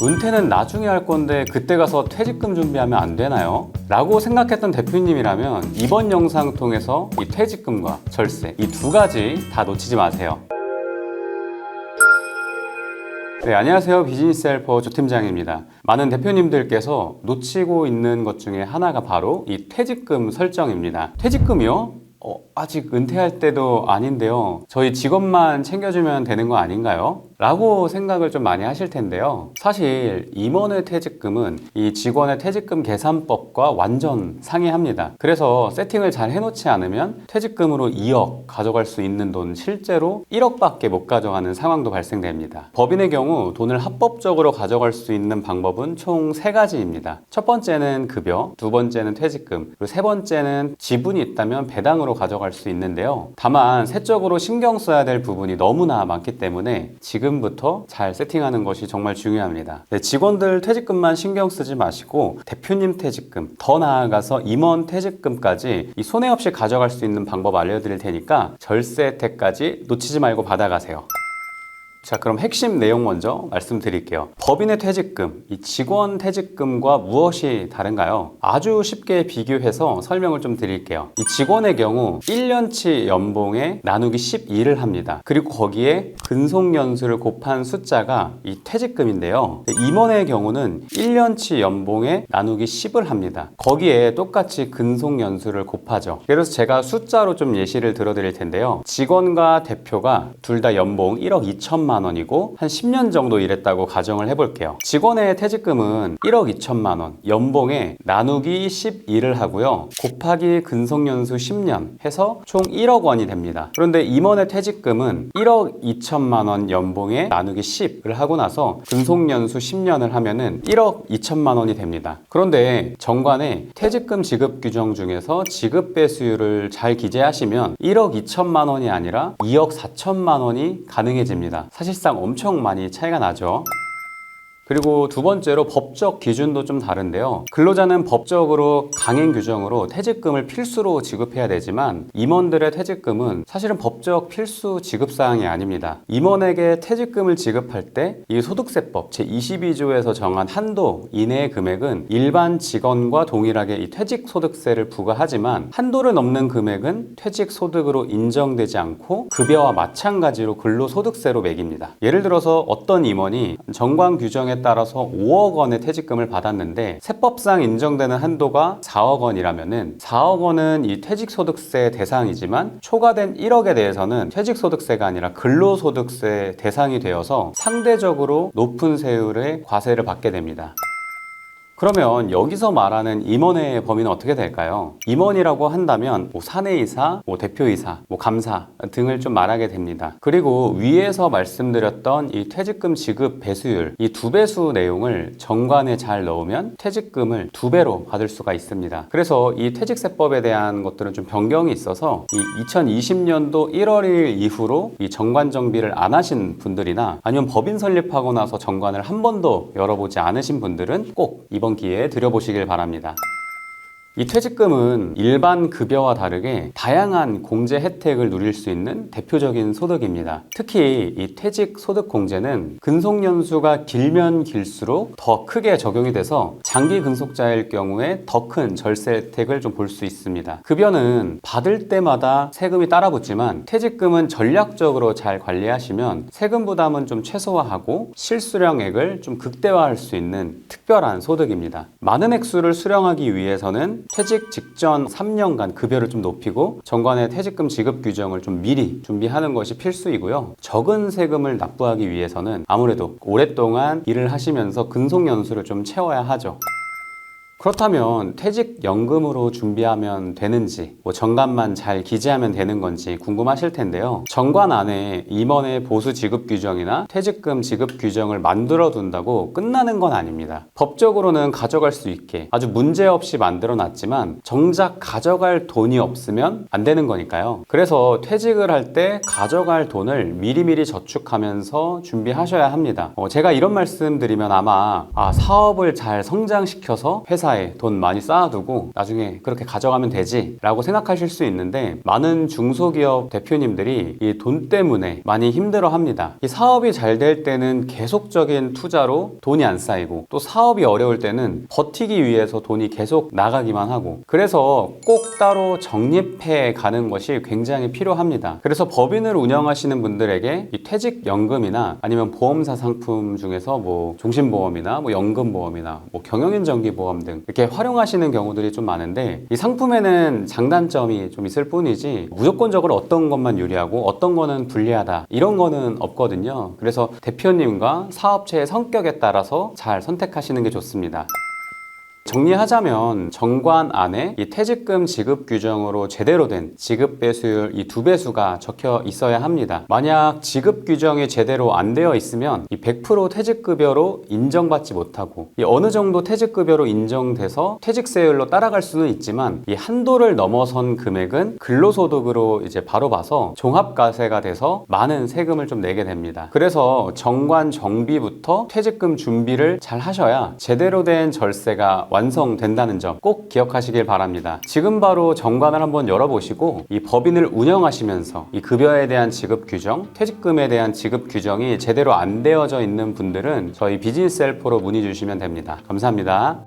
은퇴는 나중에 할 건데 그때 가서 퇴직금 준비하면 안 되나요? 라고 생각했던 대표님이라면 이번 영상 통해서 이 퇴직금과 절세 이 두 가지 다 놓치지 마세요. 네, 안녕하세요. 비즈니스 헬퍼 조 팀장입니다. 많은 대표님들께서 놓치고 있는 것 중에 하나가 바로 이 퇴직금 설정입니다. 퇴직금이요? 아직 은퇴할 때도 아닌데요. 저희 직원만 챙겨주면 되는 거 아닌가요? 라고 생각을 좀 많이 하실 텐데요. 사실 임원의 퇴직금은 이 직원의 퇴직금 계산법과 완전 상이합니다. 그래서 세팅을 잘 해놓지 않으면 퇴직금으로 2억 가져갈 수 있는 돈 실제로 1억밖에 못 가져가는 상황도 발생됩니다. 법인의 경우 돈을 합법적으로 가져갈 수 있는 방법은 총 3가지입니다. 첫 번째는 급여, 두 번째는 퇴직금, 그리고 세 번째는 지분이 있다면 배당으로 가져갈 수 있는데요. 다만 세적으로 신경 써야 될 부분이 너무나 많기 때문에 지금부터 잘 세팅하는 것이 정말 중요합니다. 네, 직원들 퇴직금만 신경 쓰지 마시고 대표님 퇴직금, 더 나아가서 임원 퇴직금까지 이 손해 없이 가져갈 수 있는 방법 알려드릴 테니까 절세 혜택까지 놓치지 말고 받아가세요. 자, 그럼 핵심 내용 먼저 말씀드릴게요. 법인의 퇴직금, 이 직원 퇴직금과 무엇이 다른가요? 아주 쉽게 비교해서 설명을 좀 드릴게요. 이 직원의 경우 1년치 연봉에 나누기 12를 합니다. 그리고 거기에 근속연수를 곱한 숫자가 이 퇴직금인데요. 임원의 경우는 1년치 연봉에 나누기 10을 합니다. 거기에 똑같이 근속연수를 곱하죠. 그래서 제가 숫자로 좀 예시를 들어드릴 텐데요. 직원과 대표가 둘 다 연봉 1억 2천만 원이고 한 10년 정도 일했다고 가정을 해볼게요. 직원의 퇴직금은 1억 2천만 원, 연봉에 나누기 12를 하고요. 곱하기 근속연수 10년 해서 총 1억 원이 됩니다. 그런데 임원의 퇴직금은 1억 2천만 원 연봉에 나누기 10을 하고 나서 근속연수 10년을 하면은 1억 2천만 원이 됩니다. 그런데 정관의 퇴직금 지급 규정 중에서 지급 배수율을 잘 기재하시면 1억 2천만 원이 아니라 2억 4천만 원이 가능해집니다. 사실상 엄청 많이 차이가 나죠. 그리고 두 번째로 법적 기준도 좀 다른데요. 근로자는 법적으로 강행 규정으로 퇴직금을 필수로 지급해야 되지만 임원들의 퇴직금은 사실은 법적 필수 지급사항이 아닙니다. 임원에게 퇴직금을 지급할 때 이 소득세법 제22조에서 정한 한도 이내의 금액은 일반 직원과 동일하게 이 퇴직소득세를 부과하지만 한도를 넘는 금액은 퇴직소득으로 인정되지 않고 급여와 마찬가지로 근로소득세로 매깁니다. 예를 들어서 어떤 임원이 정관 규정에 따라서 5억 원의 퇴직금을 받았는데 세법상 인정되는 한도가 4억 원이라면은 4억 원은 이 퇴직소득세 대상이지만 초과된 1억에 대해서는 퇴직소득세가 아니라 근로소득세 대상이 되어서 상대적으로 높은 세율의 과세를 받게 됩니다. 그러면 여기서 말하는 임원의 범위는 어떻게 될까요? 임원이라고 한다면 사내이사, 대표이사, 감사 등을 좀 말하게 됩니다. 그리고 위에서 말씀드렸던 이 퇴직금 지급 배수율, 이 2배수 내용을 정관에 잘 넣으면 퇴직금을 2배로 받을 수가 있습니다. 그래서 이 퇴직세법에 대한 것들은 좀 변경이 있어서 이 2020년도 1월 1일 이후로 이 정관 정비를 안 하신 분들이나 아니면 법인 설립하고 나서 정관을 한 번도 열어보지 않으신 분들은 꼭 이번 기회에 들여보시길 바랍니다. 이 퇴직금은 일반 급여와 다르게 다양한 공제 혜택을 누릴 수 있는 대표적인 소득입니다. 특히 이 퇴직 소득 공제는 근속연수가 길면 길수록 더 크게 적용이 돼서 장기 근속자일 경우에 더 큰 절세 혜택을 좀 볼 수 있습니다. 급여는 받을 때마다 세금이 따라붙지만 퇴직금은 전략적으로 잘 관리하시면 세금 부담은 좀 최소화하고 실수령액을 좀 극대화할 수 있는 특별한 소득입니다. 많은 액수를 수령하기 위해서는 퇴직 직전 3년간 급여를 좀 높이고 정관의 퇴직금 지급 규정을 좀 미리 준비하는 것이 필수이고요. 적은 세금을 납부하기 위해서는 아무래도 오랫동안 일을 하시면서 근속연수를 좀 채워야 하죠. 그렇다면 퇴직연금으로 준비하면 되는지 정관만 잘 기재하면 되는 건지 궁금하실 텐데요. 정관 안에 임원의 보수 지급 규정이나 퇴직금 지급 규정을 만들어 둔다고 끝나는 건 아닙니다. 법적으로는 가져갈 수 있게 아주 문제없이 만들어 놨지만 정작 가져갈 돈이 없으면 안 되는 거니까요. 그래서 퇴직을 할 때 가져갈 돈을 미리미리 저축하면서 준비하셔야 합니다. 제가 이런 말씀 드리면 아마 사업을 잘 성장시켜서 회사 회사에 돈 많이 쌓아두고 나중에 그렇게 가져가면 되지 라고 생각하실 수 있는데, 많은 중소기업 대표님들이 이 돈 때문에 많이 힘들어 합니다. 이 사업이 잘 될 때는 계속적인 투자로 돈이 안 쌓이고, 또 사업이 어려울 때는 버티기 위해서 돈이 계속 나가기만 하고, 그래서 꼭 따로 적립해 가는 것이 굉장히 필요합니다. 그래서 법인을 운영하시는 분들에게 이 퇴직연금이나 아니면 보험사 상품 중에서 뭐 종신보험이나 뭐 연금보험이나 뭐 경영인정기보험 등 이렇게 활용하시는 경우들이 좀 많은데, 이 상품에는 장단점이 좀 있을 뿐이지 무조건적으로 어떤 것만 유리하고 어떤 거는 불리하다 이런 거는 없거든요. 그래서 대표님과 사업체의 성격에 따라서 잘 선택하시는 게 좋습니다. 정리하자면 정관 안에 이 퇴직금 지급 규정으로 제대로 된 지급 배수율 이 2배수가 적혀 있어야 합니다. 만약 지급 규정이 제대로 안 되어 있으면 이 100% 퇴직급여로 인정받지 못하고, 이 어느 정도 퇴직급여로 인정돼서 퇴직세율로 따라갈 수는 있지만 이 한도를 넘어선 금액은 근로소득으로 이제 바로 봐서 종합과세가 돼서 많은 세금을 좀 내게 됩니다. 그래서 정관 정비부터 퇴직금 준비를 잘 하셔야 제대로 된 절세가 완성된다는 점 꼭 기억하시길 바랍니다. 지금 바로 정관을 한번 열어보시고 이 법인을 운영하시면서 이 급여에 대한 지급 규정, 퇴직금에 대한 지급 규정이 제대로 안 되어져 있는 분들은 저희 비즈니스 헬퍼로 문의 주시면 됩니다. 감사합니다.